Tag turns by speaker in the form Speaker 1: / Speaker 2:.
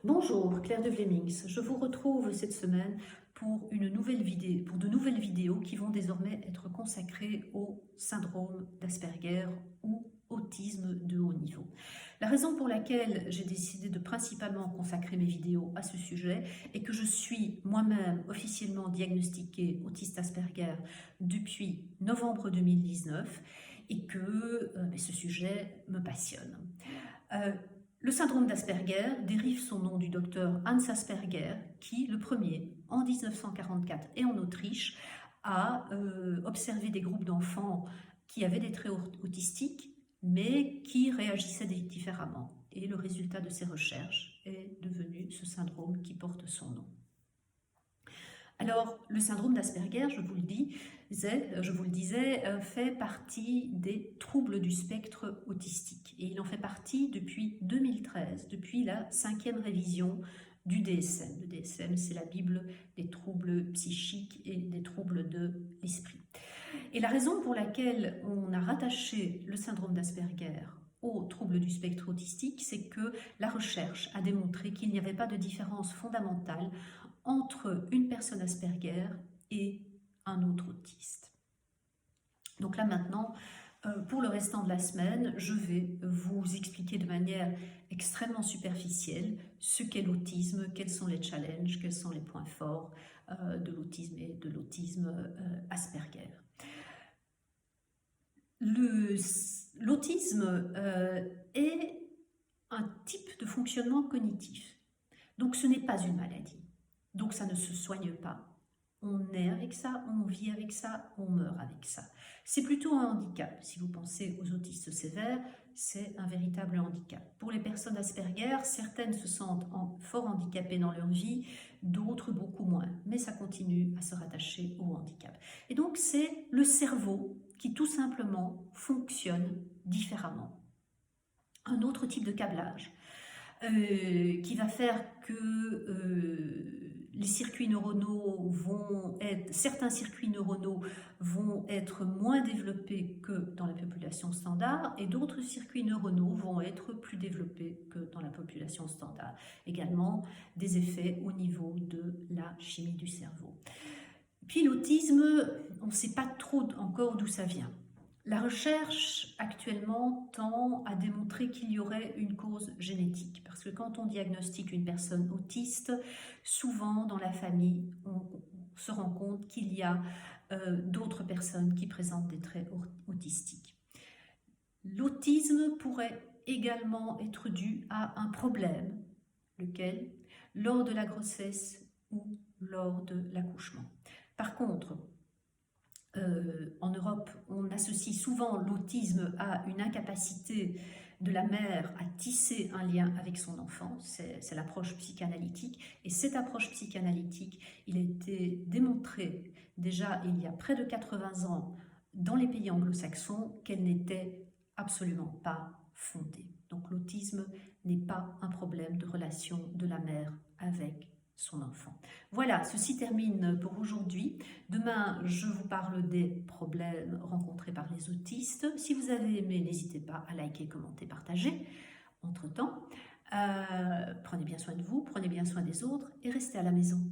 Speaker 1: Bonjour, Claire de Vlemings. Je vous retrouve cette semaine pour de nouvelles vidéos qui vont désormais être consacrées au syndrome d'Asperger ou autisme de haut niveau. La raison pour laquelle j'ai décidé de principalement consacrer mes vidéos à ce sujet est que je suis moi-même officiellement diagnostiquée autiste Asperger depuis novembre 2019 et que ce sujet me passionne. Le syndrome d'Asperger dérive son nom du docteur Hans Asperger qui, le premier, en 1944 et en Autriche, a observé des groupes d'enfants qui avaient des traits autistiques mais qui réagissaient différemment. Et le résultat de ces recherches est devenu ce syndrome qui porte son nom. Alors, le syndrome d'Asperger, je vous le disais, fait partie des troubles du spectre autistique. Et il en fait partie depuis 2013, depuis la 5e révision du DSM. Le DSM, c'est la Bible des troubles psychiques et des troubles de l'esprit. Et la raison pour laquelle on a rattaché le syndrome d'Asperger aux troubles du spectre autistique, c'est que la recherche a démontré qu'il n'y avait pas de différence fondamentale entre une personne Asperger et un autre autiste. Donc là maintenant, pour le restant de la semaine, je vais vous expliquer de manière extrêmement superficielle ce qu'est l'autisme, quels sont les challenges, quels sont les points forts de l'autisme et de l'autisme Asperger. L'autisme est un type de fonctionnement cognitif. Donc ce n'est pas une maladie. Donc ça ne se soigne pas. On est avec ça, on vit avec ça, on meurt avec ça. C'est plutôt un handicap. Si vous pensez aux autistes sévères, c'est un véritable handicap. Pour les personnes Asperger, certaines se sentent fort handicapées dans leur vie, d'autres beaucoup moins. Mais ça continue à se rattacher au handicap. Et donc c'est le cerveau qui tout simplement fonctionne différemment. Un autre type de câblage. Qui va faire que les circuits neuronaux certains circuits neuronaux vont être moins développés que dans la population standard et d'autres circuits neuronaux vont être plus développés que dans la population standard. Également des effets au niveau de la chimie du cerveau. Puis l'autisme, on ne sait pas trop encore d'où ça vient. La recherche actuellement tend à démontrer qu'il y aurait une cause génétique, parce que quand on diagnostique une personne autiste, souvent dans la famille, on se rend compte qu'il y a d'autres personnes qui présentent des traits autistiques. L'autisme pourrait également être dû à un problème, lequel, lors de la grossesse ou lors de l'accouchement. Par contre, en Europe, on associe souvent l'autisme à une incapacité de la mère à tisser un lien avec son enfant, c'est l'approche psychanalytique. Et cette approche psychanalytique, il a été démontré déjà il y a près de 80 ans dans les pays anglo-saxons qu'elle n'était absolument pas fondée. Donc l'autisme n'est pas un problème de relation de la mère avec son enfant. Voilà, ceci termine pour aujourd'hui. Demain, je vous parle des problèmes rencontrés par les autistes. Si vous avez aimé, n'hésitez pas à liker, commenter, partager. Entre-temps, prenez bien soin de vous, prenez bien soin des autres et restez à la maison.